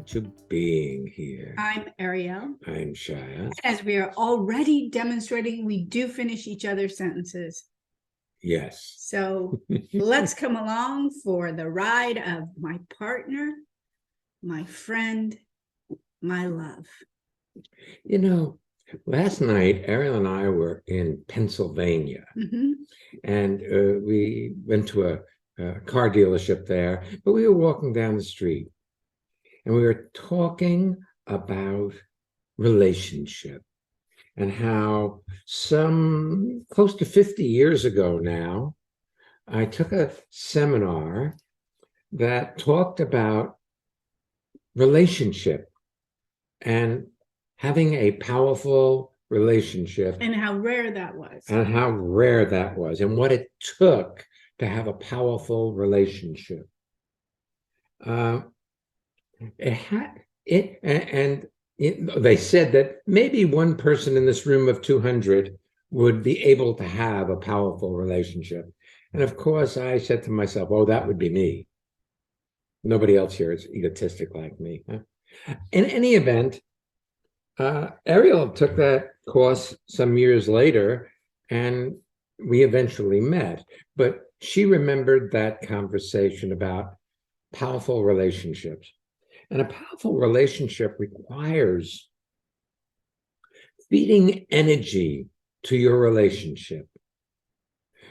appreciate you being here. I'm Ariel. I'm Shia. As we are already demonstrating, we do finish each other's sentences. Yes. So let's come along for the ride of my partner, my friend, my love. You know, last night, Ariel and I were in Pennsylvania, and we went to a car dealership there, but we were walking down the street, and we were talking about relationship and how some close to 50 years ago now, I took a seminar that talked about relationship and having a powerful relationship. And how rare that was. And how rare that was, and what it took to have a powerful relationship. They said that maybe one person in this room of 200 would be able to have a powerful relationship. And of course, I said to myself, oh, that would be me. Nobody else here is egotistic like me. Huh? In any event, Ariel took that course some years later, and we eventually met. But she remembered that conversation about powerful relationships. And a powerful relationship requires feeding energy to your relationship.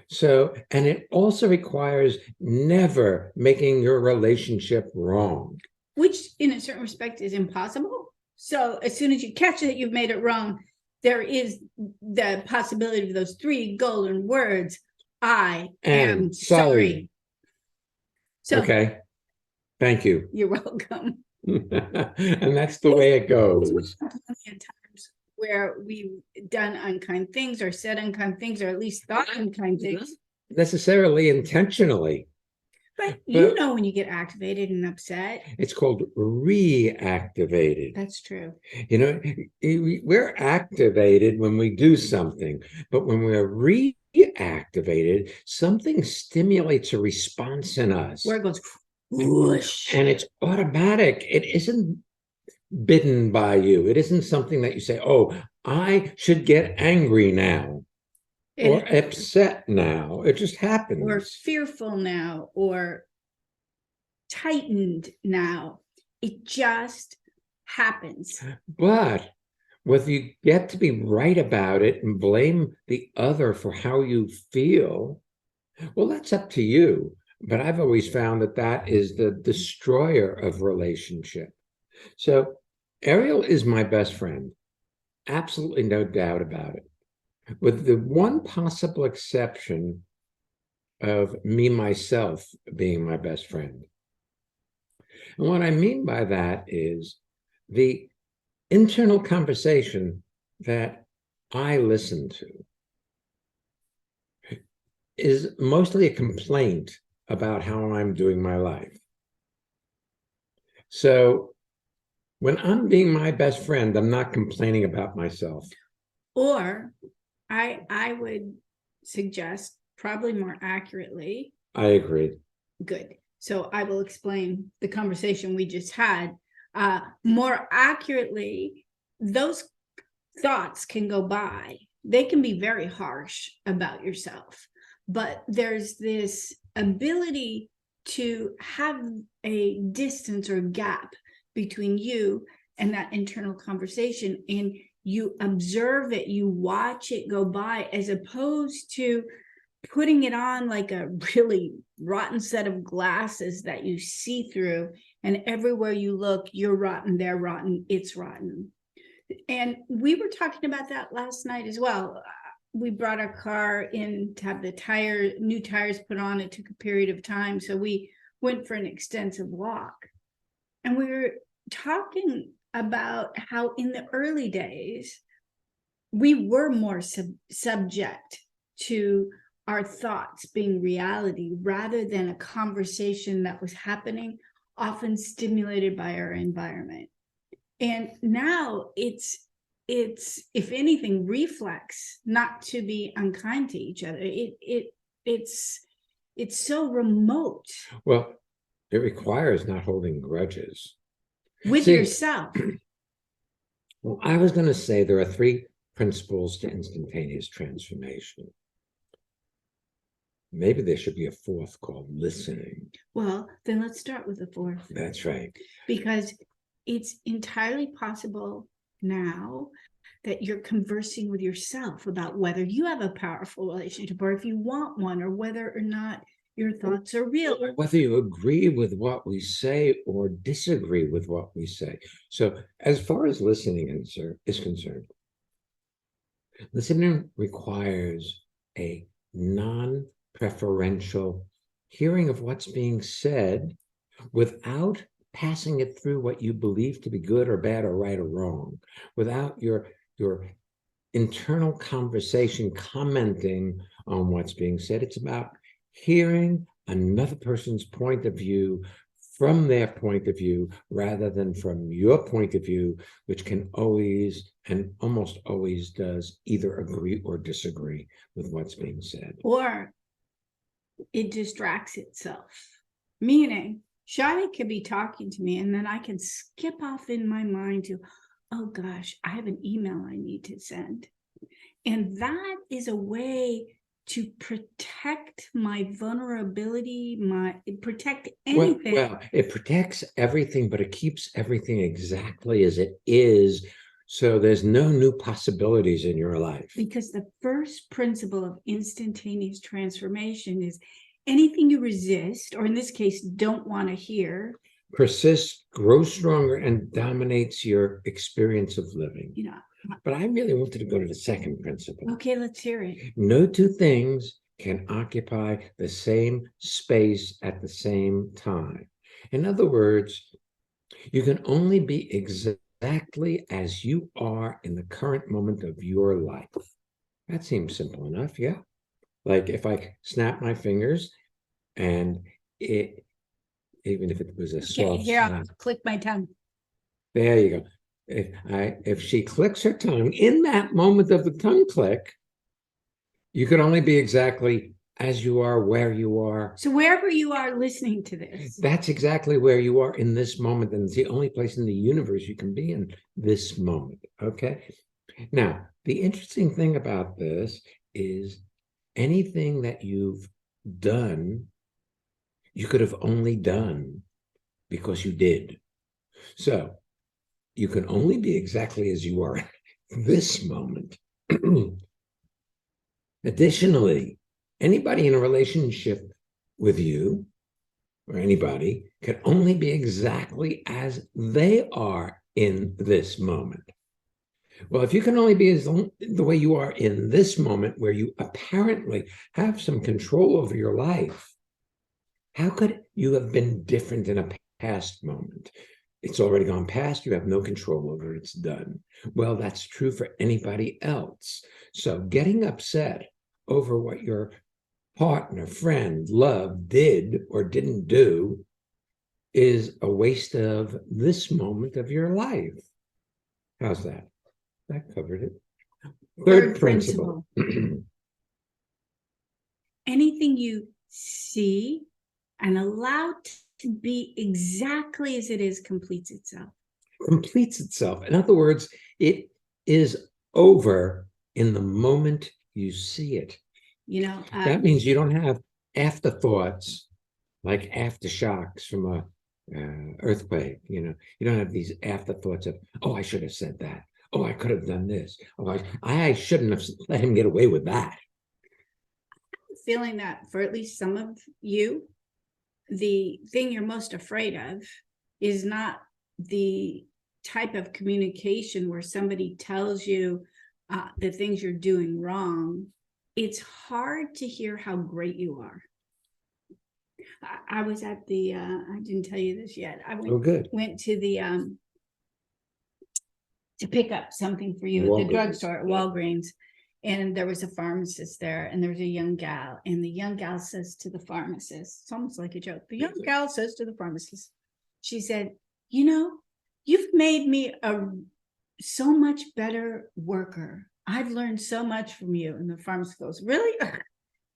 So, and it also requires never making your relationship wrong. Which, in a certain respect, is impossible. So as soon as you catch it, you've made it wrong. There is the possibility of those three golden words. I am sorry. So, okay. Thank you. You're welcome. And that's the way it goes. Times where we've done unkind things or said unkind things, or at least thought unkind things. Necessarily intentionally. But you know when you get activated and upset. It's called reactivated. That's true. You know, we're activated when we do something, but when we're reactivated, something stimulates a response in us. Where it goes whoosh. And it's automatic. It isn't bidden by you. It isn't something that you say, oh, I should get angry now. Or upset now. It just happens. Or fearful now, or tightened now. It just happens. But whether you get to be right about it and blame the other for how you feel, well, that's up to you. But I've always found that that is the destroyer of relationship. So Ariel is my best friend. Absolutely no doubt about it. With the one possible exception of me, myself, being my best friend. And what I mean by that is the internal conversation that I listen to is mostly a complaint about how I'm doing my life. So when I'm being my best friend, I'm not complaining about myself. Or I would suggest, probably more accurately. I agree. Good. So I will explain the conversation we just had. More accurately, those thoughts can go by. They can be very harsh about yourself, but there's this ability to have a distance or gap between you and that internal conversation, and you observe it, you watch it go by, as opposed to putting it on like a really rotten set of glasses that you see through, and everywhere you look, you're rotten, they're rotten, it's rotten. And we were talking about that last night as well. We brought our car in to have the new tires put on. It took a period of time, so we went for an extensive walk, and we were talking about how in the early days we were more subject to our thoughts being reality rather than a conversation that was happening, often stimulated by our environment. And now it's if anything, reflex not to be unkind to each other. It's so remote. Well, it requires not holding grudges. with See, yourself. well, I was going to say there are three principles to instantaneous transformation. Maybe there should be a fourth called listening. Well, then let's start with the fourth. That's right. Because it's entirely possible now that you're conversing with yourself about whether you have a powerful relationship or if you want one, or whether or not your thoughts are real. Or whether you agree with what we say or disagree with what we say. So as far as listening is concerned, listening requires a non-preferential hearing of what's being said without passing it through what you believe to be good or bad or right or wrong, without your internal conversation commenting on what's being said. It's about hearing another person's point of view from their point of view rather than from your point of view, which can always and almost always does either agree or disagree with what's being said. Or it distracts itself. Meaning, Shadi could be talking to me and then I can skip off in my mind to, oh gosh, I have an email I need to send. And that is a way to protect my vulnerability, protect anything. Well, it protects everything, but it keeps everything exactly as it is. So there's no new possibilities in your life. Because the first principle of instantaneous transformation is anything you resist, or in this case, don't want to hear, persists, grows stronger, and dominates your experience of living. you know. But I really wanted to go to the second principle. Okay, let's hear it. No two things can occupy the same space at the same time. In other words, you can only be exactly as you are in the current moment of your life. That seems simple enough, yeah? Like if I snap my fingers and it, even if it was a soft Here, I'll snap, click my tongue. there you go. If she clicks her tongue, in that moment of the tongue click, you can only be exactly as you are, where you are. So wherever you are listening to this, That's exactly where you are in this moment. And it's the only place in the universe you can be in this moment. Okay. Now, the interesting thing about this is anything that you've done, you could have only done because you did. So you can only be exactly as you are this moment. Additionally, anybody in a relationship with you or anybody can only be exactly as they are in this moment. Well, if you can only be the way you are in this moment where you apparently have some control over your life, how could you have been different in a past moment? It's already gone past. You have no control over it. It's done. Well, that's true for anybody else. So getting upset over what your partner, friend, love did or didn't do is a waste of this moment of your life. How's that? That covered it. Third principle. anything you see and allow to be exactly as it is completes itself. Completes itself. In other words, it is over in the moment you see it. That means you don't have afterthoughts like aftershocks from a earthquake. You don't have these afterthoughts of, oh, I should have said that. Oh, I could have done this. Oh, I shouldn't have let him get away with that. Feeling that for at least some of you, the thing you're most afraid of is not the type of communication where somebody tells you the things you're doing wrong. It's hard to hear how great you are. I was at the, I didn't tell you this yet. I went to the, to pick up something for you at the drugstore at Walgreens. And there was a pharmacist there, and there was a young gal, and the young gal says to the pharmacist, it's almost like a joke. The young gal says to the pharmacist, she said, you've made me so much better worker. I've learned so much from you. And the pharmacist goes, really?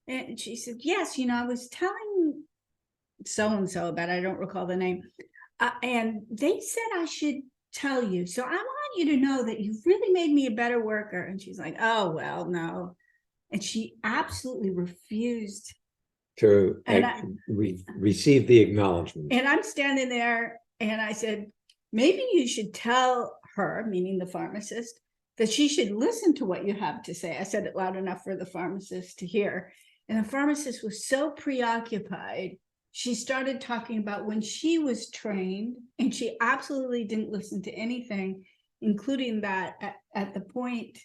And she said, yes, I was telling so-and-so about, I don't recall the name, And they said I should tell you. So I want you to know that you've really made me a better worker. And she's like, oh, well, no. And she absolutely refused. To And I, receive the acknowledgement. and I'm standing there and I said, maybe you should tell her, meaning the pharmacist, that she should listen to what you have to say. I said it loud enough for the pharmacist to hear. And the pharmacist was so preoccupied, she started talking about when she was trained, and she absolutely didn't listen to anything, including that at the point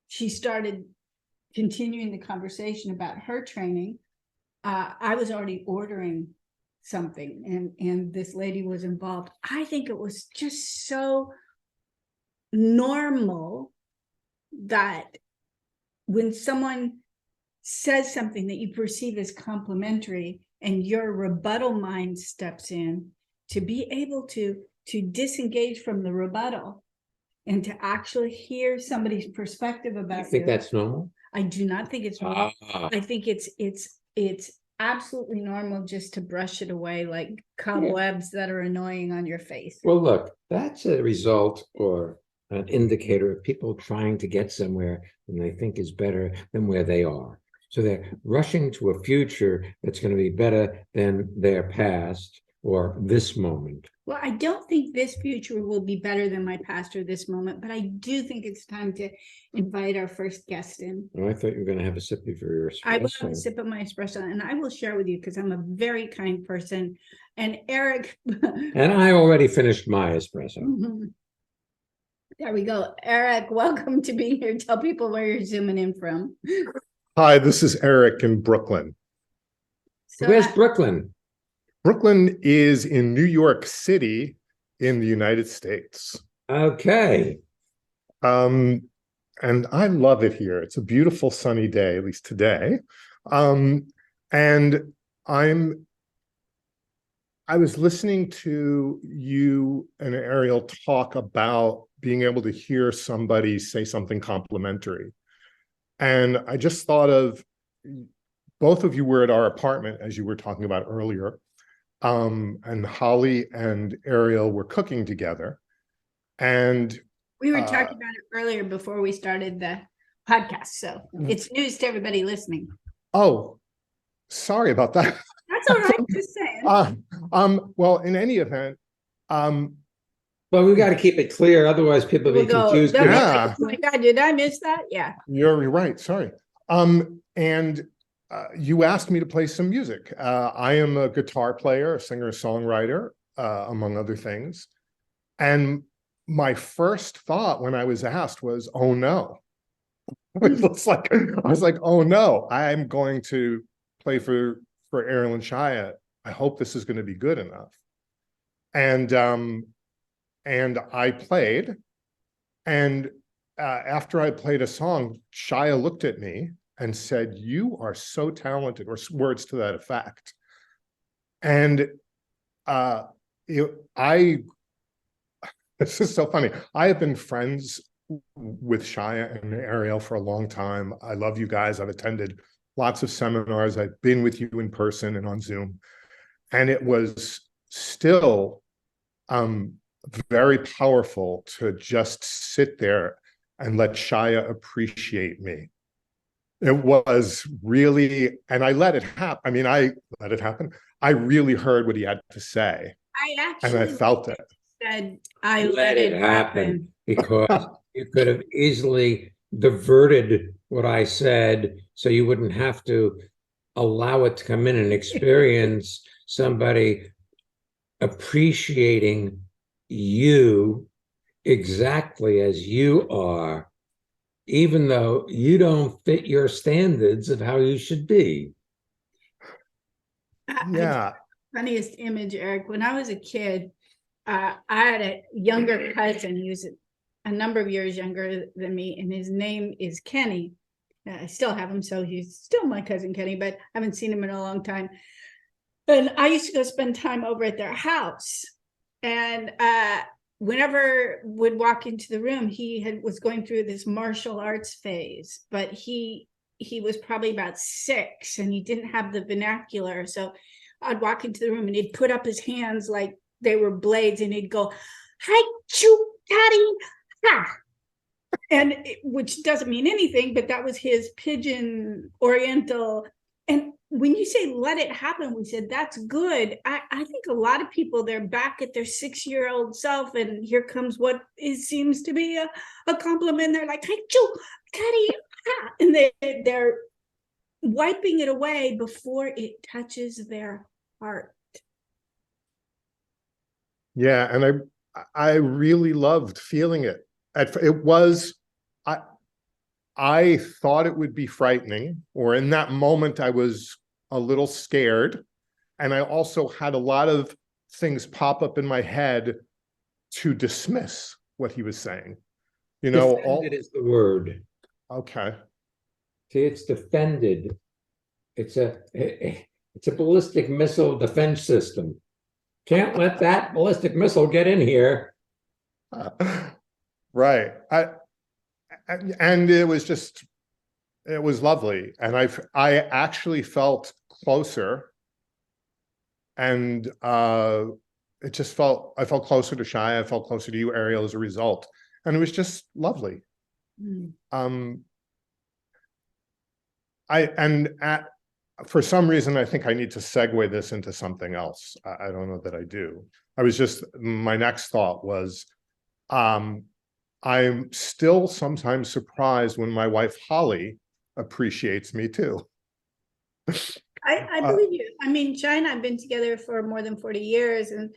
she started continuing the conversation about her training. I was already ordering something, and this lady was involved. I think it was just so normal that when someone says something that you perceive as complimentary and your rebuttal mind steps in, to be able to disengage from the rebuttal and to actually hear somebody's perspective about I think that's normal. I do not think it's normal. I think it's absolutely normal just to brush it away like cobwebs that are annoying on your face. Well, look, that's a result or an indicator of people trying to get somewhere and they think is better than where they are. So they're rushing to a future that's going to be better than their past or this moment. Well, I don't think this future will be better than my past or this moment, but I do think it's time to invite our first guest in. Oh, I thought you were going to have a sip of your espresso. I will have a sip of my espresso, and I will share with you because I'm a very kind person. And Eric. And I already finished my espresso. There we go. Eric, welcome to being here. Tell people where you're zooming in from. Hi, this is Eric in Brooklyn. So where's Brooklyn? Brooklyn is in New York City in the United States. Okay. And I love it here. It's a beautiful sunny day, at least today. And I was listening to you and Ariel talk about being able to hear somebody say something complimentary. And I just thought of, both of you were at our apartment, as you were talking about earlier, and Holly and Ariel were cooking together. And we were talking about it earlier before we started the podcast, so it's news to everybody listening. Oh, sorry about that. That's all right, just saying. Well, in any event, well, we got to keep it clear, otherwise people will be confused. Yeah. Like, oh my God, did I miss that? Yeah. You're right. Sorry. And you asked me to play some music. I am a guitar player, a singer-songwriter, among other things. And my first thought when I was asked was, "Oh no!" I was like, "Oh no! I'm going to play for Ariel and Shia. I hope this is going to be good enough." And I played, and after I played a song, Shia looked at me and said, "You are so talented," or words to that effect. And this is so funny. I have been friends with Shia and Ariel for a long time. I love you guys. I've attended lots of seminars. I've been with you in person and on Zoom. And it was still very powerful to just sit there and let Shia appreciate me. It was really, and I let it happen. I mean, I let it happen. I really heard what he had to say. And I felt it. Said, I let it happen. Because you could have easily diverted what I said so you wouldn't have to allow it to come in and experience somebody appreciating you exactly as you are, even though you don't fit your standards of how you should be. Yeah. Funniest image, Eric. When I was a kid, I had a younger cousin. He was a number of years younger than me, and his name is Kenny. I still have him, so he's still my cousin Kenny, but I haven't seen him in a long time. And I used to go spend time over at their house. And whenever would walk into the room, he was going through this martial arts phase, but he was probably about 6 and he didn't have the vernacular. So I'd walk into the room and he'd put up his hands like they were blades, and he'd go, "Hi, choo, daddy, ha," which doesn't mean anything, but that was his pigeon Oriental. And when you say let it happen, we said that's good. I think a lot of people, they're back at their 6-year-old self, and here comes what seems to be a compliment. They're like, "Hi, choo, daddy, ha," and they're wiping it away before it touches their heart. Yeah, and I really loved feeling it. It was, I thought it would be frightening, or in that moment I was a little scared, and I also had a lot of things pop up in my head to dismiss what he was saying. You know, Defended is the word. okay. See, it's defended. It's a ballistic missile defense system. Can't let that ballistic missile get in here. Right. And it was lovely. And I actually felt closer, and I felt closer to Shai. I felt closer to you, Ariel, as a result. And it was just lovely. Mm. For some reason, I think I need to segue this into something else. I don't know that I do. My next thought was, I'm still sometimes surprised when my wife, Holly, appreciates me too. I believe you. I mean, Shai and I have been together for more than 40 years, and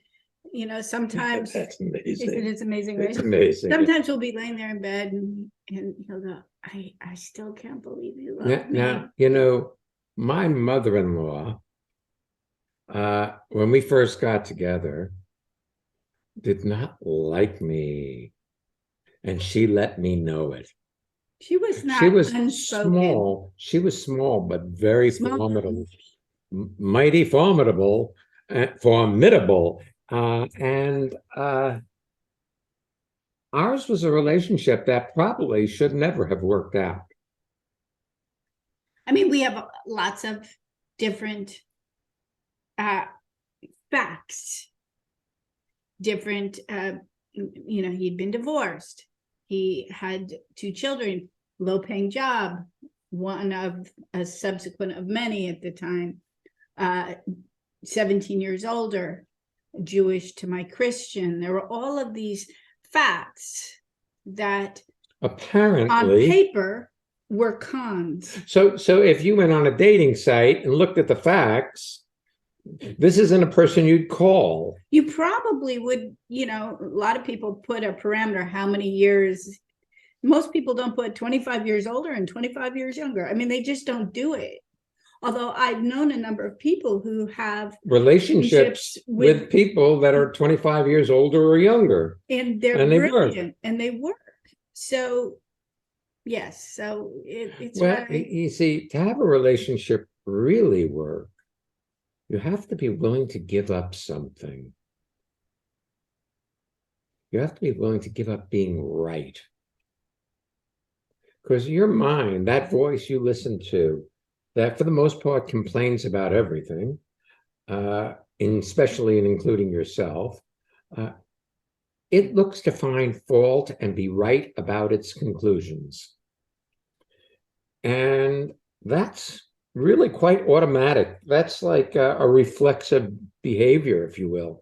sometimes That's amazing. it's amazing, right? It's amazing. Sometimes we'll be laying there in bed, and he'll go, I still can't believe you love me. Now, my mother-in-law, when we first got together, did not like me, and she let me know it. She was not She was unspoken. small. She was small, but very Small. formidable, mighty formidable, formidable. And ours was a relationship that probably should never have worked out. I mean, we have lots of different facts. Different, he'd been divorced. He had 2 children, low-paying job, one of a subsequent of many at the time, 17 years older, Jewish to my Christian. There were all of these facts that Apparently, on paper were cons. So if you went on a dating site and looked at the facts, this isn't a person you'd call. You probably would, a lot of people put a parameter, how many years. Most people don't put 25 years older and 25 years younger. I mean, they just don't do it. Although I've known a number of people who have relationships with people that are 25 years older or younger. And they're brilliant and they work. So, yes. So it's well, you see, to have a relationship really work, you have to be willing to give up something. You have to be willing to give up being right. Because your mind, that voice you listen to, that for the most part complains about everything, especially and including yourself, it looks to find fault and be right about its conclusions. And that's really quite automatic. That's like a reflexive behavior, if you will.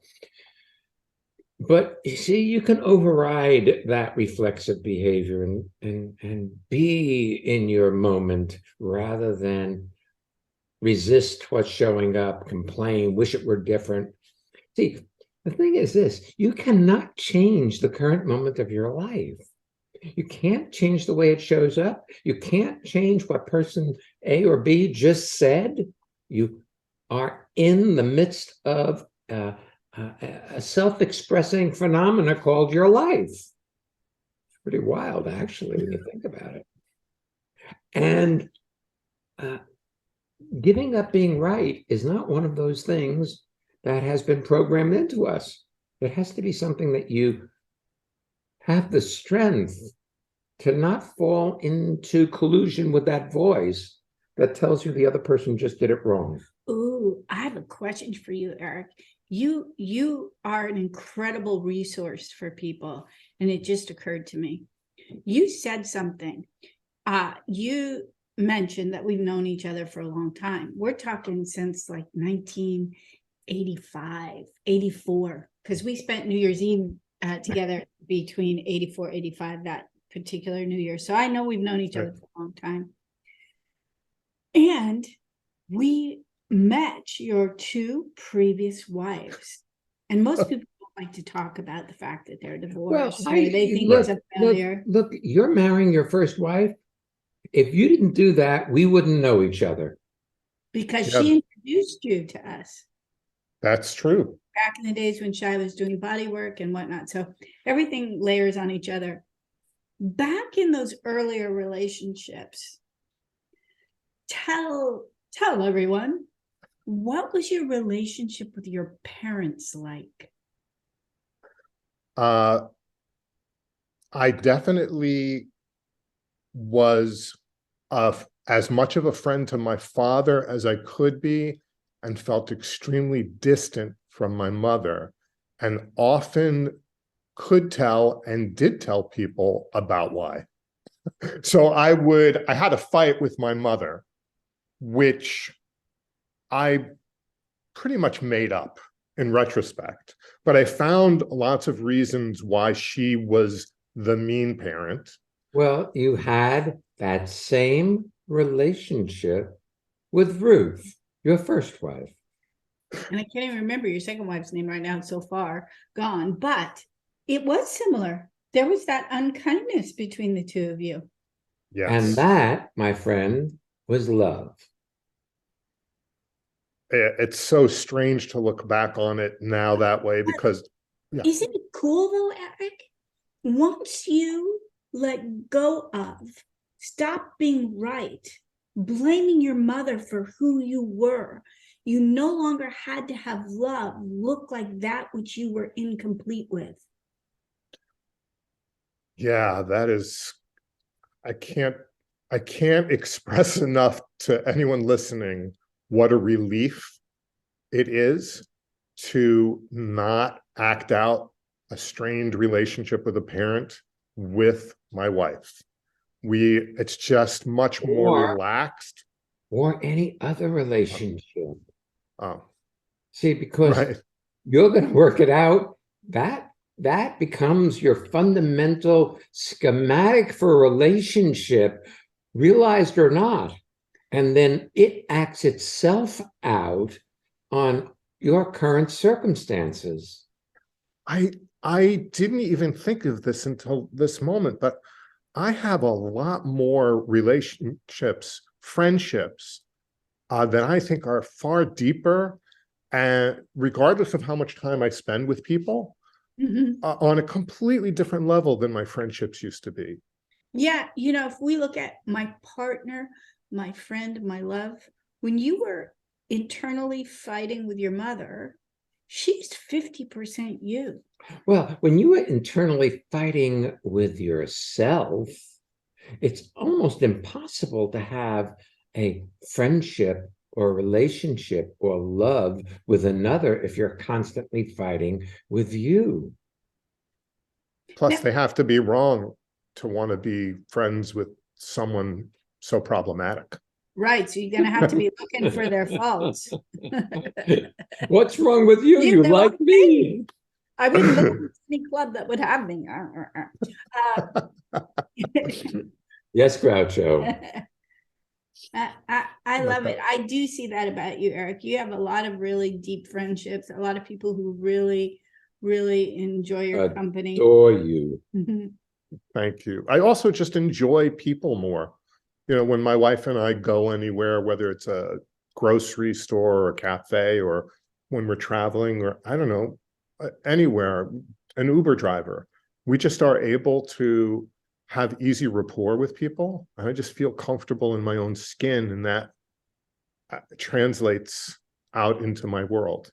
But you see, you can override that reflexive behavior and be in your moment rather than resist what's showing up, complain, wish it were different. See, the thing is this, you cannot change the current moment of your life. You can't change the way it shows up. You can't change what person A or B just said. You are in the midst of a self-expressing phenomena called your life. It's pretty wild, actually, when you think about it. And giving up being right is not one of those things that has been programmed into us. It has to be something that you have the strength to not fall into collusion with that voice that tells you the other person just did it wrong. Ooh, I have a question for you, Eric. you are an incredible resource for people. And it just occurred to me. You said something. You mentioned that we've known each other for a long time. We're talking since like 1985, 84, because we spent New Year's Eve together between 84, 85, that particular New Year. So I know we've known each other for a long time. And we met your two previous wives. And most people don't like to talk about the fact that they're divorced. Or they think it's a failure. Look, you're marrying your first wife. If you didn't do that, we wouldn't know each other. Because she introduced you to us. That's true. Back in the days when Shai was doing body work and whatnot. So everything layers on each other. Back in those earlier relationships, tell everyone, what was your relationship with your parents like? I definitely was as much of a friend to my father as I could be, and felt extremely distant from my mother, and often could tell and did tell people about why. So I had a fight with my mother, which I pretty much made up in retrospect, but I found lots of reasons why she was the mean parent. Well, you had that same relationship with Ruth, your first wife. And I can't even remember your second wife's name right now. It's so far gone, but it was similar. There was that unkindness between the two of you. Yes. And that, my friend, was love. It's so strange to look back on it now that way, because Isn't it cool though, Eric? Once you let go of, stop being right, blaming your mother for who you were, you no longer had to have love look like that which you were incomplete with. Yeah, that is, I can't express enough to anyone listening what a relief it is to not act out a strained relationship with a parent with my wife. It's just much more relaxed. Or any other relationship. Oh, See, because right. you're going to work it out, that becomes your fundamental schematic for a relationship, realized or not. And then it acts itself out on your current circumstances. I didn't even think of this until this moment, but I have a lot more relationships, friendships, that I think are far deeper, and regardless of how much time I spend with people, on a completely different level than my friendships used to be. Yeah, if we look at my partner, my friend, my love, when you were internally fighting with your mother, she's 50% you. Well, when you are internally fighting with yourself, it's almost impossible to have a friendship or relationship or love with another if you're constantly fighting with you. Plus, they have to be wrong to want to be friends with someone so problematic. Right, so you're going to have to be looking for their faults. What's wrong with you? You like me. I wouldn't go to any club that would have me. Yes, Groucho. I love it. I do see that about you, Eric. You have a lot of really deep friendships, a lot of people who really, really enjoy your company. Adore you. Thank you. I also just enjoy people more. When my wife and I go anywhere, whether it's a grocery store or a cafe, or when we're traveling, or I don't know, anywhere, an Uber driver, we just are able to have easy rapport with people. And I just feel comfortable in my own skin, and that translates out into my world.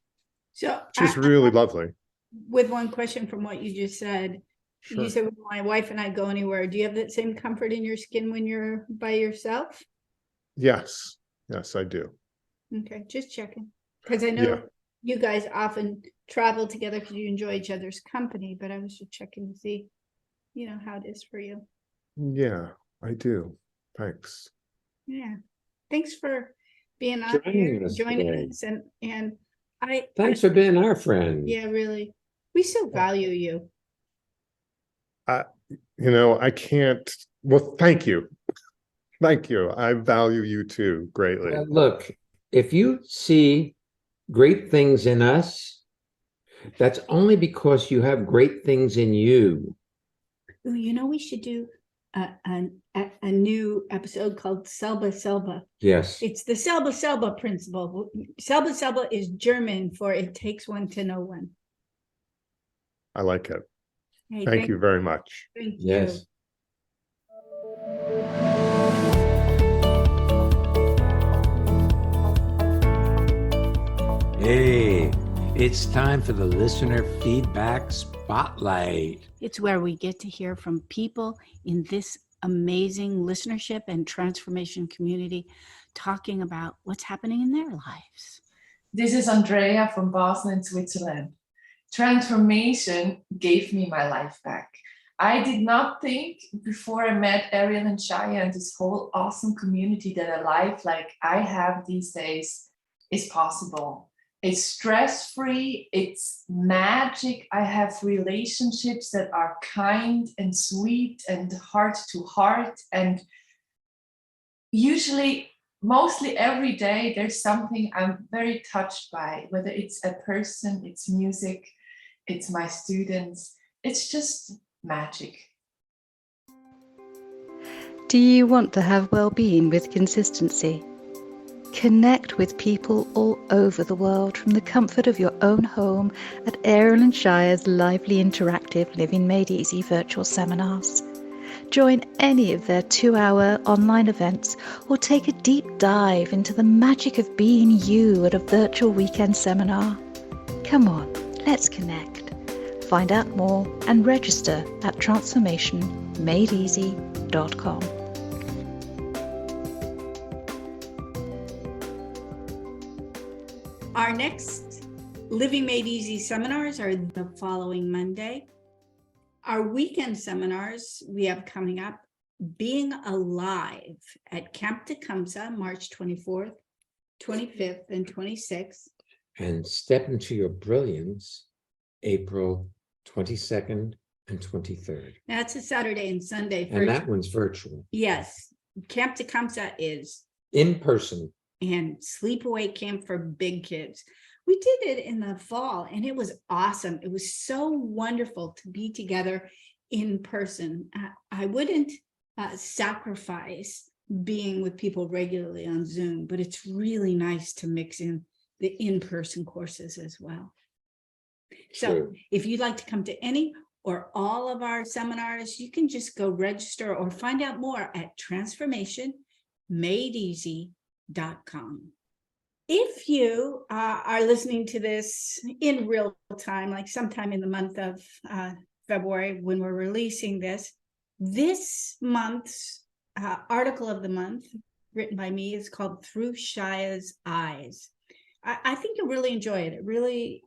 So which is really lovely. With one question from what you just said, Sure. You said, when my wife and I go anywhere, do you have that same comfort in your skin when you're by yourself? Yes, I do. Okay, just checking. Because I know you guys often travel together because you enjoy each other's company, but I was just checking to see, how it is for you. Yeah, I do. Thanks. Yeah. Thanks for being on Joining here, us joining today. us. And I Thanks for being our friend. yeah, really. We so value you. I can't. Well, thank you. Thank you. I value you too greatly. Look, if you see great things in us, that's only because you have great things in you. Ooh, we should do a new episode called Selba Selba. Yes. It's the Selba Selba principle. Selba Selba is German for it takes one to know one. I like it. Hey, Thank you very much. Thank Yes. you. Hey, it's time for the listener feedback spotlight. It's where we get to hear from people in this amazing listenership and transformation community talking about what's happening in their lives. This is Andrea from Basel in Switzerland. Transformation gave me my life back. I did not think before I met Ariel and Shaya and this whole awesome community that a life like I have these days is possible. It's stress-free, it's magic. I have relationships that are kind and sweet and heart to heart. And usually, mostly every day, there's something I'm very touched by, whether it's a person, it's music, it's my students, it's just magic. Do you want to have well-being with consistency? Connect with people all over the world from the comfort of your own home at Ariel and Shire's lively interactive Living Made Easy virtual seminars. Join any of their 2-hour online events or take a deep dive into the magic of being you at a virtual weekend seminar. Come on, let's connect. Find out more and register at transformationmadeeasy.com. Our next Living Made Easy seminars are the following Monday. Our weekend seminars we have coming up: Being Alive at Camp Tecumseh, March 24th, 25th, and 26th. And Step into Your Brilliance, April 22nd and 23rd. That's a Saturday and Sunday. And that one's virtual. Yes. Camp Tecumseh is in person. And sleepaway camp for big kids. We did it in the fall and it was awesome. It was so wonderful to be together in person. I wouldn't sacrifice being with people regularly on Zoom, but it's really nice to mix in the in-person courses as well. So True. If you'd like to come to any or all of our seminars, you can just go register or find out more at transformationmadeeasy.com. If you are listening to this in real time, like sometime in the month of February when we're releasing this month's article of the month written by me is called Through Shaya's Eyes. I think you'll really enjoy it. It really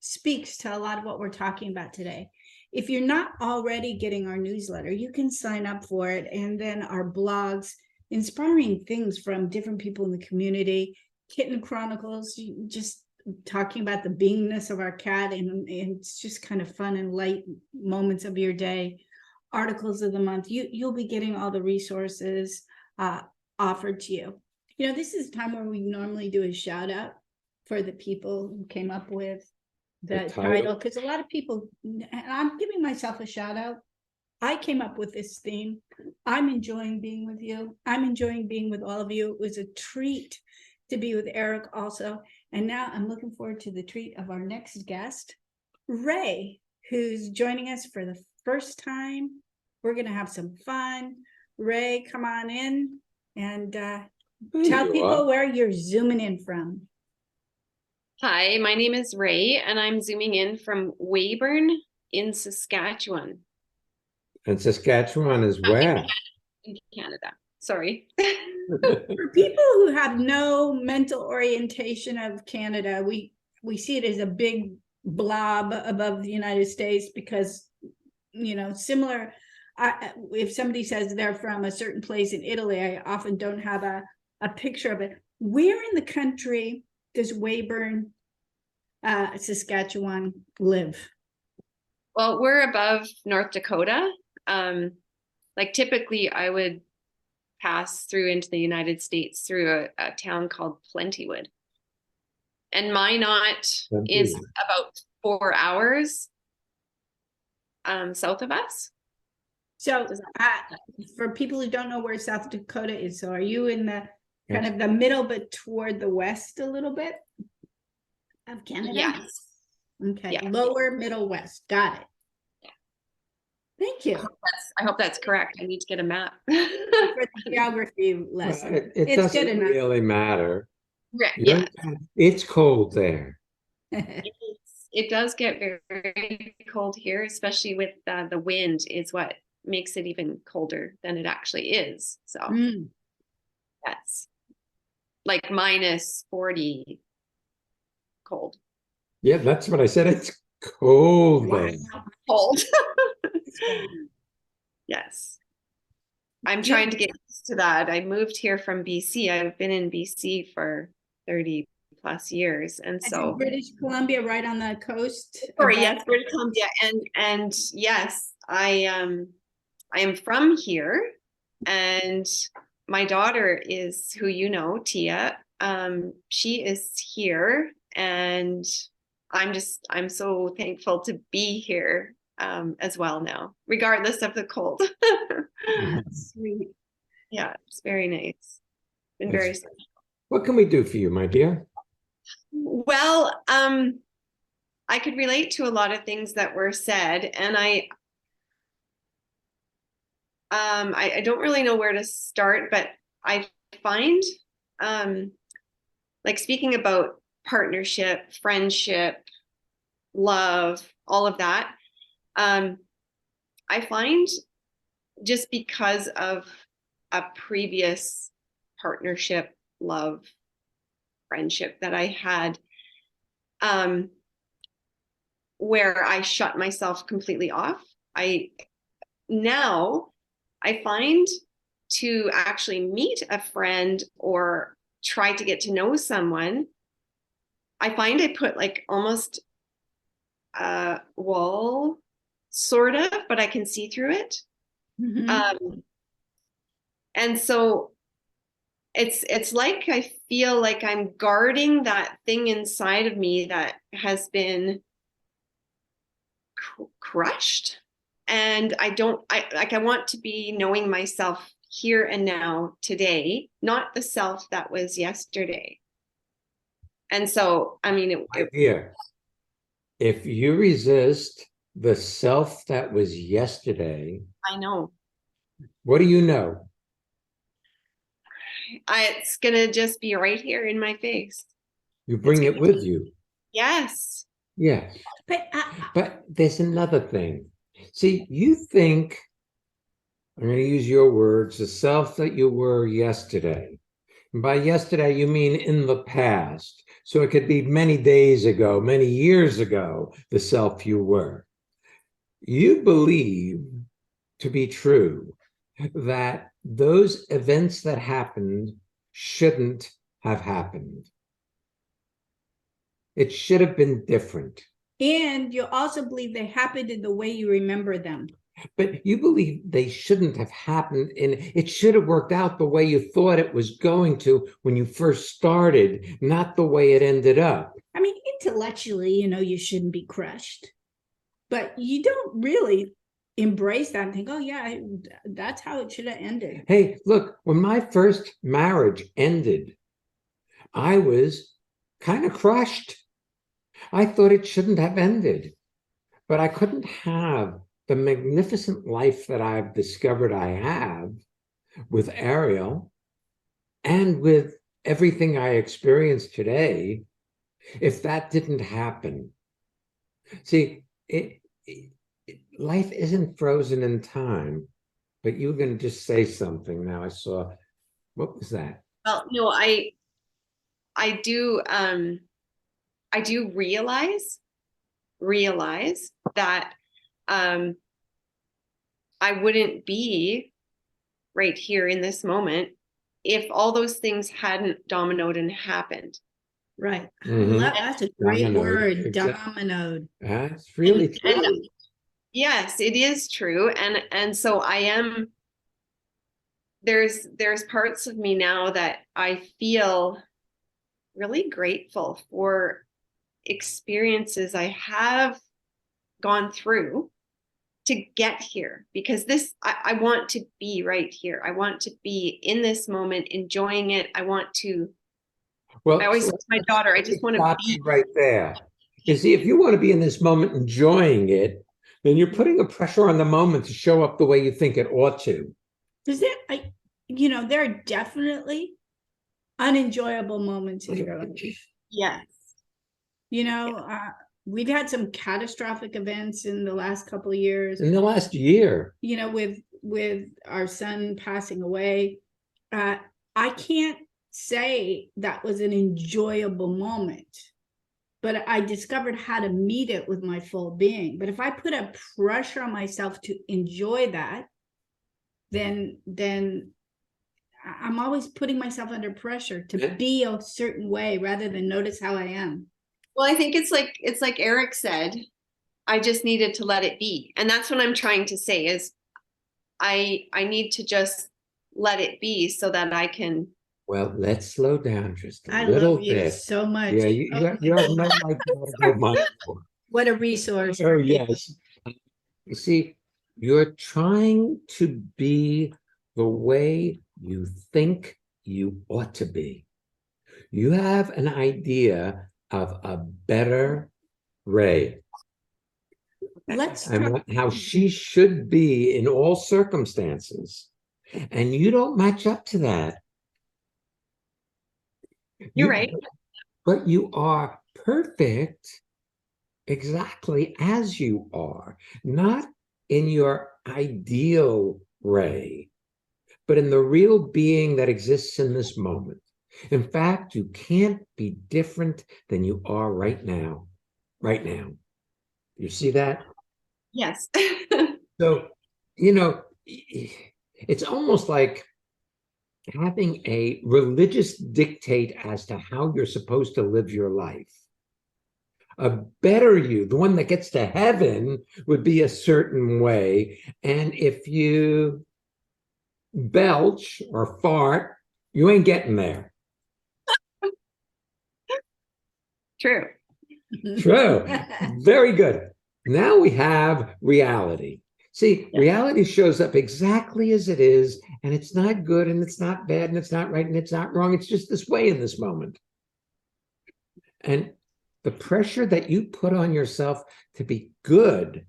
speaks to a lot of what we're talking about today. If you're not already getting our newsletter, you can sign up for it, and then our blogs, inspiring things from different people in the community, Kitten Chronicles, just talking about the beingness of our cat, and it's just kind of fun and light moments of your day. Articles of the month, you'll be getting all the resources offered to you. This is the time where we normally do a shout out for the people who came up with the title, because a lot of people, and I'm giving myself a shout out, I came up with this theme. I'm enjoying being with you. I'm enjoying being with all of you. It was a treat to be with Eric also. And now I'm looking forward to the treat of our next guest, Ray, who's joining us for the first time. We're going to have some fun. Ray, come on in and tell people where you're zooming in from. Hi, my name is Ray, and I'm zooming in from Weyburn in Saskatchewan. And Saskatchewan is where? In Canada. Sorry. For people who have no mental orientation of Canada, we we see it as a big blob above the United States because, similar. If somebody says they're from a certain place in Italy, I often don't have a picture of it. Where in the country does Weyburn, Saskatchewan live? Well, we're above North Dakota. Like typically I would pass through into the United States through a town called Plentywood. And Minot is about 4 hours south of us. So for people who don't know where South Dakota is, so are you in the kind of the middle, but toward the west a little bit of Canada? Yes. Okay. Yes. Lower, middle, west. Got it. Yeah. Thank you. I hope that's correct. I need to get a map. For the geography lesson. Well, it It's doesn't good enough. really matter. Right. Yeah. It's cold there. It does get very, very cold here, especially with the wind is what makes it even colder than it actually is. So that's like minus 40 cold. Yeah, that's what I said. It's cold Wow. there. Cold. Yes. I'm trying to get used to that. I moved here from BC. I've been in BC for 30 plus years. And so British Columbia, right on the coast. sorry, yes, British Columbia. And yes, I am from here, and my daughter is who you know, Tia. She is here, and I'm so thankful to be here as well now, regardless of the cold. Sweet. Yeah, it's very nice. Been very. What can we do for you, my dear? Well, I could relate to a lot of things that were said, and I don't really know where to start, but I find, like speaking about partnership, friendship, love, all of that, I find just because of a previous partnership, love, friendship that I had, where I shut myself completely off, now I find to actually meet a friend or try to get to know someone, I find I put like almost a wall, sort of, but I can see through it. And so it's like I feel like I'm guarding that thing inside of me that has been crushed. And I want to be knowing myself here and now today, not the self that was yesterday. And so, I mean, if you resist the self that was yesterday, I know. What do you know? It's gonna just be right here in my face. You bring it with you. Yes. Yes. But there's another thing. See, you think, I'm going to use your words, the self that you were yesterday. And by yesterday, you mean in the past. So it could be many days ago, many years ago, the self you were. You believe to be true that those events that happened shouldn't have happened. It should have been different. And you also believe they happened in the way you remember them. But you believe they shouldn't have happened, and it should have worked out the way you thought it was going to when you first started, not the way it ended up. I mean, intellectually, you shouldn't be crushed, but you don't really embrace that and think, oh yeah, that's how it should have ended. Hey, look, when my first marriage ended, I was kind of crushed. I thought it shouldn't have ended, but I couldn't have the magnificent life that I've discovered I have with Ariel and with everything I experience today if that didn't happen. See, life isn't frozen in time, but you were going to just say something now. I saw, what was that? Well, no, I do, I do realize that I wouldn't be right here in this moment if all those things hadn't dominoed and happened. Right. Mhm. That's a great Dominoed, word, exactly. dominoed. That's really true. And yes, it is true. And so I am, there's parts of me now that I feel really grateful for experiences I have gone through to get here, because I want to be right here. I want to be in this moment, enjoying it. I Well, always so tell my daughter, I just want to stop be. you right there. You see, if you want to be in this moment enjoying it, then you're putting a pressure on the moment to show up the way you think it ought to. Is there, there are definitely unenjoyable moments in your life. Yes. We've had some catastrophic events in the last couple of years, In the last year, with our son passing away. I can't say that was an enjoyable moment, but I discovered how to meet it with my full being. But if I put a pressure on myself to enjoy that, then I'm always putting myself under pressure to be a certain way rather than notice how I am. Well, I think it's like Eric said, I just needed to let it be. And that's what I'm trying to say is I need to just let it be so that I can. well, let's slow down just a I little love you bit. so much. Yeah, you have no idea what to go mindful. What a resource. Oh, yes. You see, you're trying to be the way you think you ought to be. You have an idea of a better Ray Let's and talk. how she should be in all circumstances. And you don't match up to that. You're right. But you are perfect exactly as you are, not in your ideal Ray, but in the real being that exists in this moment. In fact, you can't be different than you are right now. Right now. You see that? Yes. So, it's almost like having a religious dictate as to how you're supposed to live your life. A better you, the one that gets to heaven, would be a certain way. And if you belch or fart, you ain't getting there. True. True. Very good. Now we have reality. See, reality shows up exactly as it is, and it's not good, and it's not bad, and it's not right, and it's not wrong. It's just this way in this moment. And the pressure that you put on yourself to be good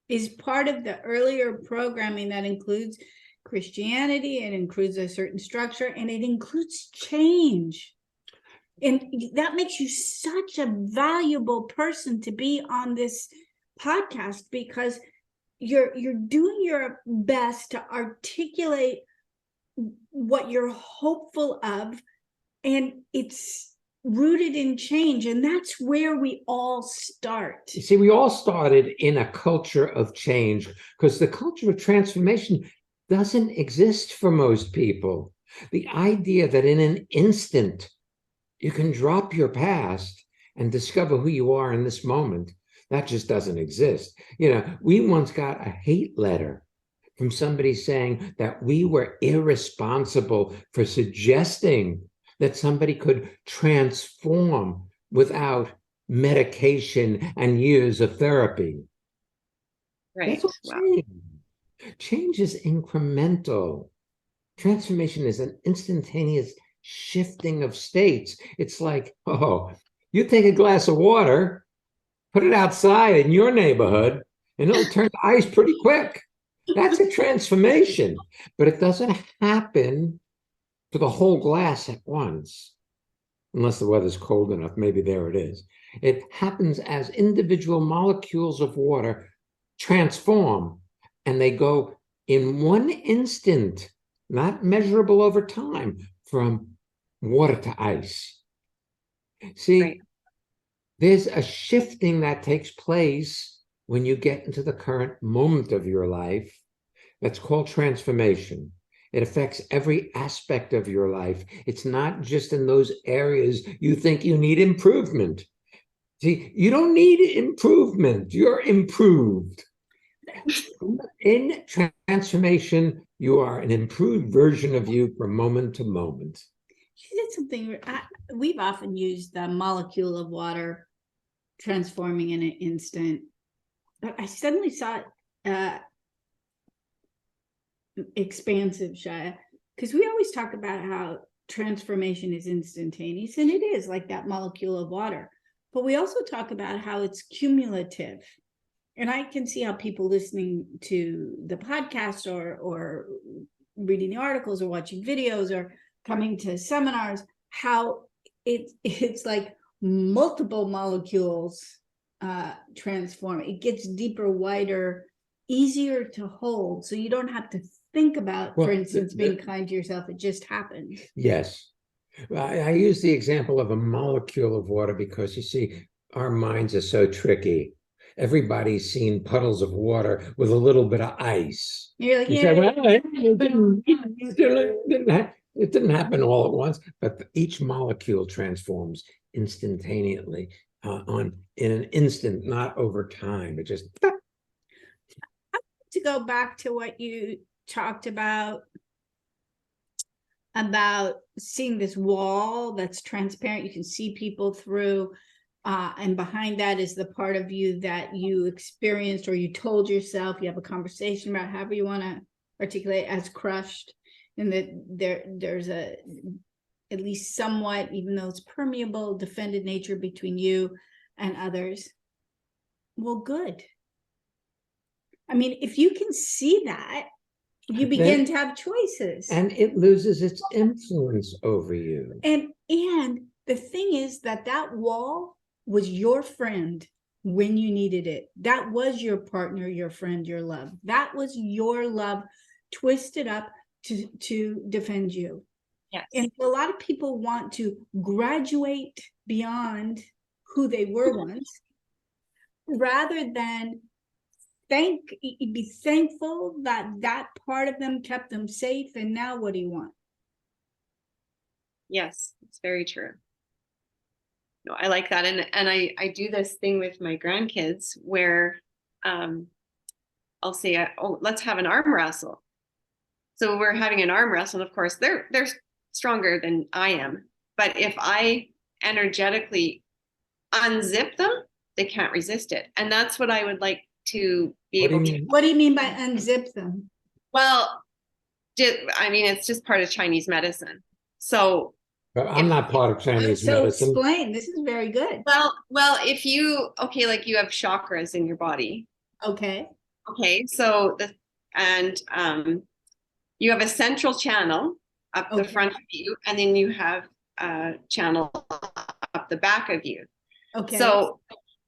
is part of the earlier programming that includes Christianity, it includes a certain structure, and it includes change. And that makes you such a valuable person to be on this podcast, because you're doing your best to articulate what you're hopeful of, and it's rooted in change, and that's where we all start. You see, we all started in a culture of change because the culture of transformation doesn't exist for most people. The idea that in an instant you can drop your past and discover who you are in this moment, that just doesn't exist. We once got a hate letter from somebody saying that we were irresponsible for suggesting that somebody could transform without medication and years of therapy. Right. That's what change. Change is incremental. Transformation is an instantaneous shifting of states. It's like, you take a glass of water, put it outside in your neighborhood, and it'll turn to ice pretty quick. That's a transformation, but it doesn't happen to the whole glass at once, unless the weather's cold enough. Maybe there it is. It happens as individual molecules of water transform, and they go in one instant, not measurable over time, from water to ice. See, there's a shifting that takes place when you get into the current moment of your life. That's called transformation. It affects every aspect of your life. It's not just in those areas you think you need improvement. See, you don't need improvement. You're improved. In transformation, you are an improved version of you from moment to moment. You did something. We've often used the molecule of water transforming in an instant, but I suddenly saw it expansive, Shia, because we always talk about how transformation is instantaneous, and it is like that molecule of water. But we also talk about how it's cumulative. And I can see how people listening to the podcast or reading the articles or watching videos or coming to seminars, how it's like multiple molecules transform. It gets deeper, wider, easier to hold. So you don't have to think about, for instance, being kind to yourself. It just happens. Yes. I use the example of a molecule of water because, you see, our minds are so tricky. Everybody's seen puddles of water with a little bit of ice. You're like, You yeah, say, well, it didn't happen all at once, but each molecule transforms instantaneously in an instant, not over time. It just. To go back to what you talked about seeing this wall that's transparent, you can see people through, and behind that is the part of you that you experienced or you told yourself, you have a conversation about, however you want to articulate, as crushed, and that there's a, at least somewhat, even though it's permeable, defended nature between you and others. Well, good. I mean, if you can see that, you begin to have choices. And it loses its influence over you. And the thing is that wall was your friend when you needed it. That was your partner, your friend, your love. That was your love twisted up to defend you. Yes. And a lot of people want to graduate beyond who they were once, rather than be thankful that part of them kept them safe. And now what do you want? Yes, it's very true. No, I like that. And I do this thing with my grandkids where I'll say, oh, let's have an arm wrestle. So we're having an arm wrestle, and of course they're stronger than I am. But if I energetically unzip them, they can't resist it. And that's what I would like to be able to. What do you mean by unzip them? Well, I mean, it's just part of Chinese medicine. So but I'm not part of Chinese medicine. Explain. This is very good. Well, if you, okay, like you have chakras in your body. Okay. Okay, so you have a central channel up the front of you, and then you have a channel up the back of you. Okay. So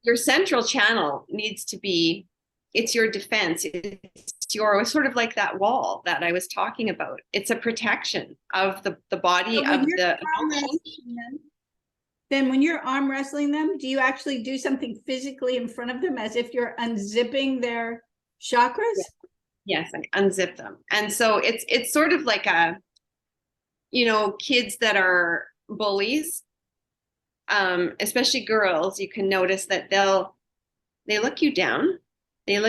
your central channel needs to be, it's your defense. It's your sort of like that wall that I was talking about. It's a protection of the body, so of the. Then when you're arm wrestling them, do you actually do something physically in front of them as if you're unzipping their chakras? Yes, I unzip them. And so it's sort of like a, kids that are bullies, especially girls, you can notice that they look you down. They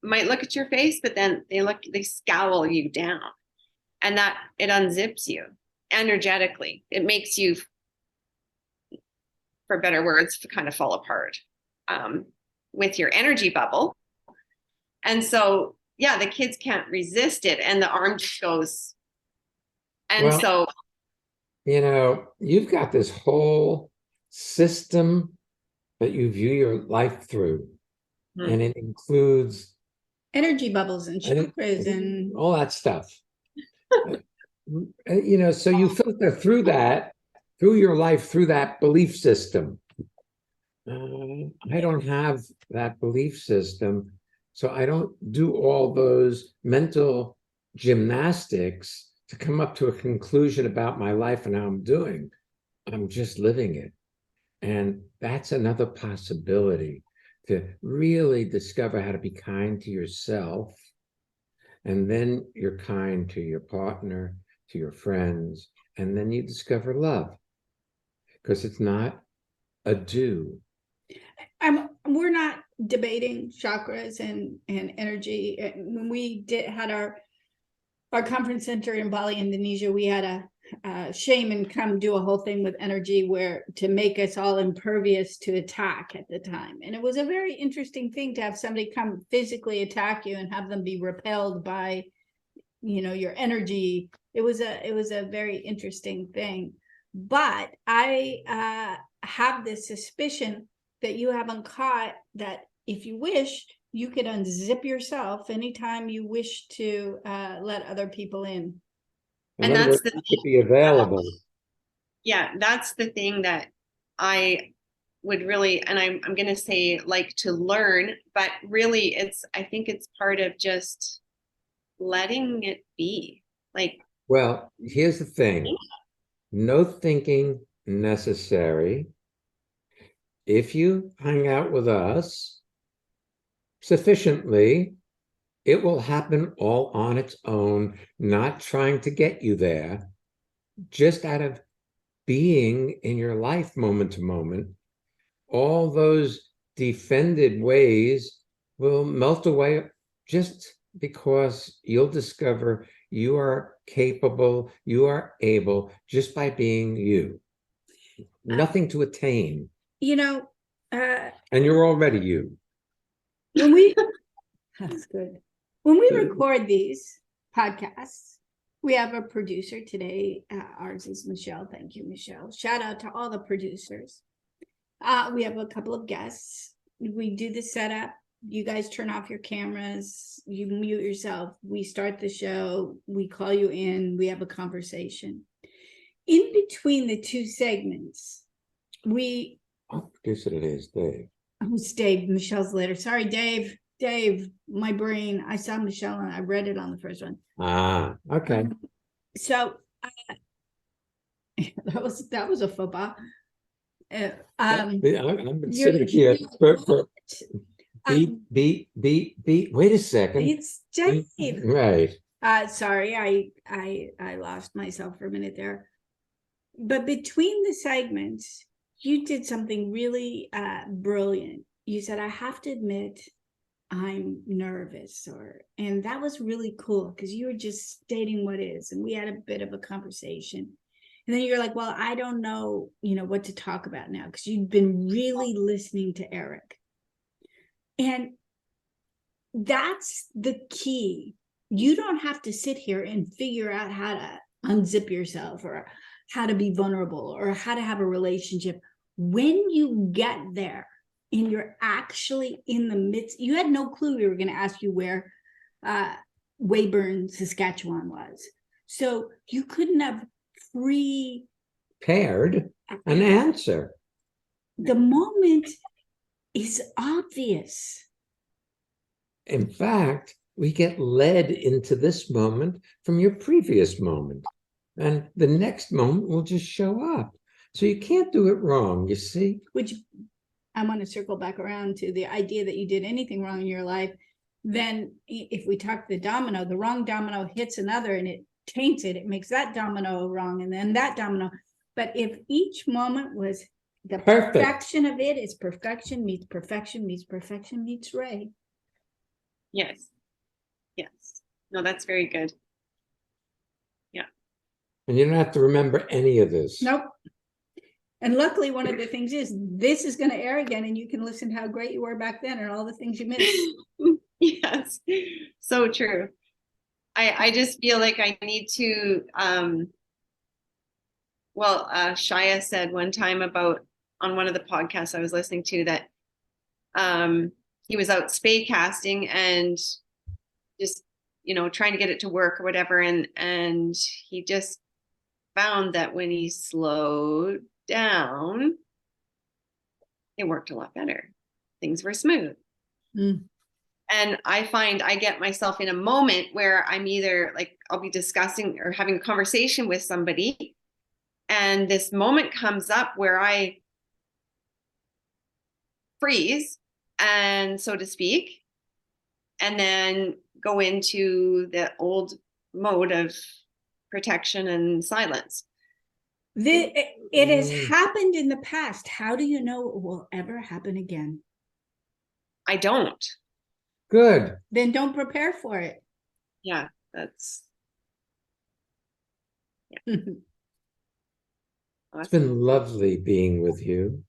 might look at your face, but then they scowl you down, and that it unzips you energetically. It makes you, for better words, kind of fall apart with your energy bubble. And so, yeah, the kids can't resist it, and the arm just goes. And so, you've got this whole system that you view your life through. And it includes energy bubbles and chakras and all that stuff. So you filter through your life, through that belief system. I don't have that belief system, so I don't do all those mental gymnastics to come up to a conclusion about my life and how I'm doing. I'm just living it. And that's another possibility, to really discover how to be kind to yourself. And then you're kind to your partner, to your friends, and then you discover love, because it's not a do. We're not debating chakras and energy. When we had our conference center in Bali, Indonesia, we had a shaman come do a whole thing with energy where to make us all impervious to attack at the time. And it was a very interesting thing to have somebody come physically attack you and have them be repelled by, your energy. It was a very interesting thing. But I have this suspicion that you haven't caught that if you wish, you could unzip yourself anytime you wish to let other people in. In And other that's words, the to be available. Yeah, that's the thing that I would really, and I'm going to say like to learn, but really I think it's part of just letting it be. Like, Well, here's the thing. No thinking necessary. If you hang out with us sufficiently, it will happen all on its own, not trying to get you there, just out of being in your life moment to moment. All those defended ways will melt away, just because you'll discover you are capable, you are able, just by being you. Nothing to attain. And you're already you. When we that's good. When we record these podcasts, we have a producer today. Ours is Michelle. Thank you, Michelle. Shout out to all the producers. We have a couple of guests. We do the setup. You guys turn off your cameras. You mute yourself. We start the show. We call you in. We have a conversation. In between the two segments, I'll produce it. It is Dave. Who's Dave? Michelle's later. Sorry, Dave. Dave, my brain. I saw Michelle and I read it on the first one. Okay. So that was a faux pas. I've been sitting here for beat. Wait a second. It's Dave. Right. Sorry, I lost myself for a minute there. But between the segments, you did something really brilliant. You said, I have to admit, I'm nervous, and that was really cool because you were just stating what is, and we had a bit of a conversation. And then you're like, well, I don't know, what to talk about now, because you've been really listening to Eric. And that's the key. You don't have to sit here and figure out how to unzip yourself or how to be vulnerable or how to have a relationship. When you get there and you're actually in the midst, you had no clue we were going to ask you where Weyburn, Saskatchewan was. So you couldn't have prepared an answer. The moment is obvious. In fact, we get led into this moment from your previous moment, and the next moment will just show up. So you can't do it wrong, you see? Which I want to circle back around to the idea that you did anything wrong in your life. Then if we talk the domino, the wrong domino hits another and it taints it. It makes that domino wrong and then that domino. But if each moment was the perfection of it, is perfection meets perfection meets perfection meets Ray. Yes. No, that's very good. Yeah. And you don't have to remember any of this. Nope. And luckily, one of the things is this is going to air again, and you can listen to how great you were back then and all the things you missed. Yes, so true. I just feel like I need to, Shia said one time on one of the podcasts I was listening to that he was out spay casting and just, trying to get it to work or whatever. And he just found that when he slowed down, it worked a lot better. Things were smooth. And I find I get myself in a moment where I'm either like, I'll be discussing or having a conversation with somebody, and this moment comes up where I freeze, and so to speak, and then go into the old mode of protection and silence. It has happened in the past. How do you know it will ever happen again? I don't. Good. Then don't prepare for it. Yeah, that's It's been lovely being with you.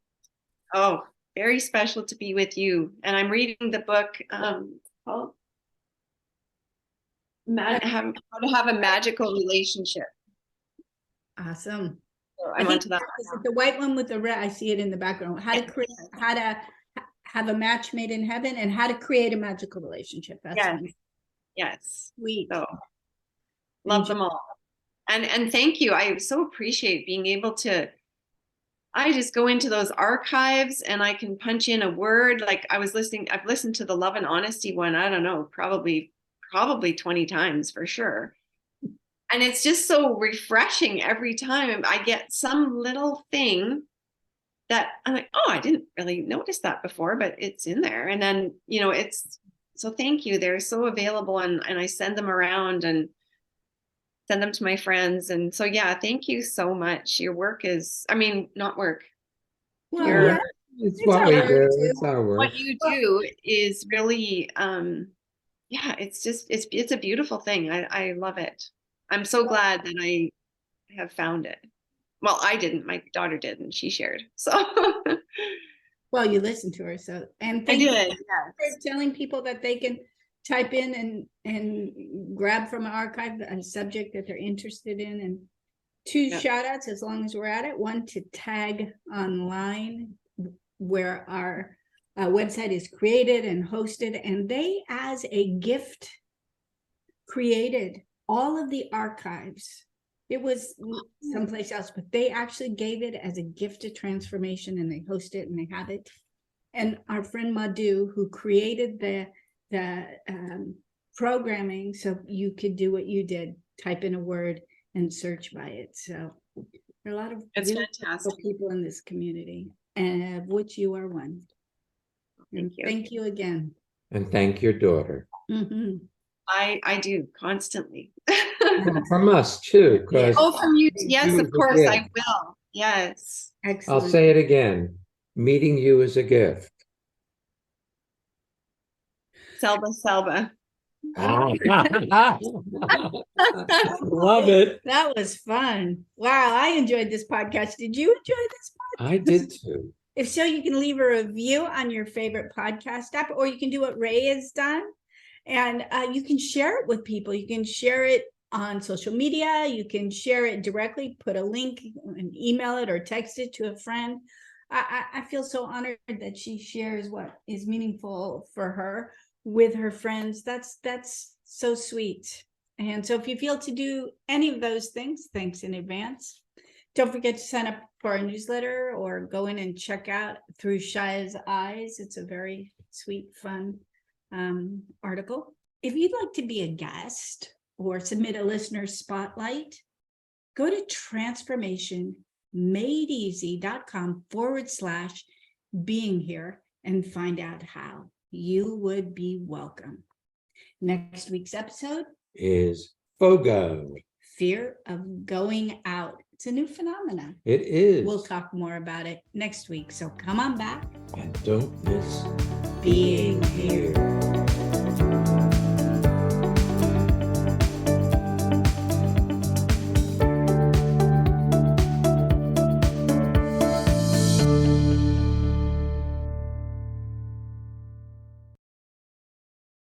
Oh, very special to be with you. And I'm reading the book called How to Have a Magical Relationship. Awesome. So I I'm think onto that. is it the white one with the red. I see it in the background. How to have a match made in heaven and how to create a magical relationship. That's Yes. one. Yes. Sweet. So love them all. And thank you. I so appreciate being able to, I just go into those archives and I can punch in a word. Like I've listened to the Love and Honesty one, I don't know, probably 20 times for sure. And it's just so refreshing every time I get some little thing that I'm like, oh, I didn't really notice that before, but it's in there. And then, so thank you. They're so available and I send them around and send them to my friends. And so, yeah, thank you so much. Your work is, not work. Well, It's what we do. It's our work. What you do is really, it's a beautiful thing. I love it. I'm so glad that I have found it. Well, I didn't, my daughter did, and she shared. So well, you listened to her. So, and thank you for telling people that they can type in and grab from an archive a subject that they're interested in. And two shout outs as long as we're at it. One to Tag Online, where our website is created and hosted, and they, as a gift, created all of the archives. It was someplace else, but they actually gave it as a gift to transformation, and they host it and they have it. And our friend Madhu, who created the programming so you could do what you did, type in a word and search by it. So there are a lot of really fantastic people in this community, and of which you are one. And thank you again. And thank your daughter. Mm-hmm. I do constantly. From us too. From you. Yes, of course I will. Yes. Excellent. I'll say it again. Meeting you is a gift. Selba. Love it. That was fun. Wow, I enjoyed this podcast. Did you enjoy this podcast? I did too. If so, you can leave a review on your favorite podcast app, or you can do what Ray has done. And you can share it with people. You can share it on social media. You can share it directly, put a link and email it or text it to a friend. I feel so honored that she shares what is meaningful for her with her friends. That's so sweet. And so if you feel to do any of those things, thanks in advance. Don't forget to sign up for our newsletter or go in and check out Through Shaya's Eyes. It's a very sweet, fun article. If you'd like to be a guest or submit a listener spotlight, go to transformationmadeeasy.com/being here and find out how. You would be welcome. Next week's episode is FOGO. Fear of going out. It's a new phenomenon. It is. We'll talk more about it next week. So come on back. And don't miss being here.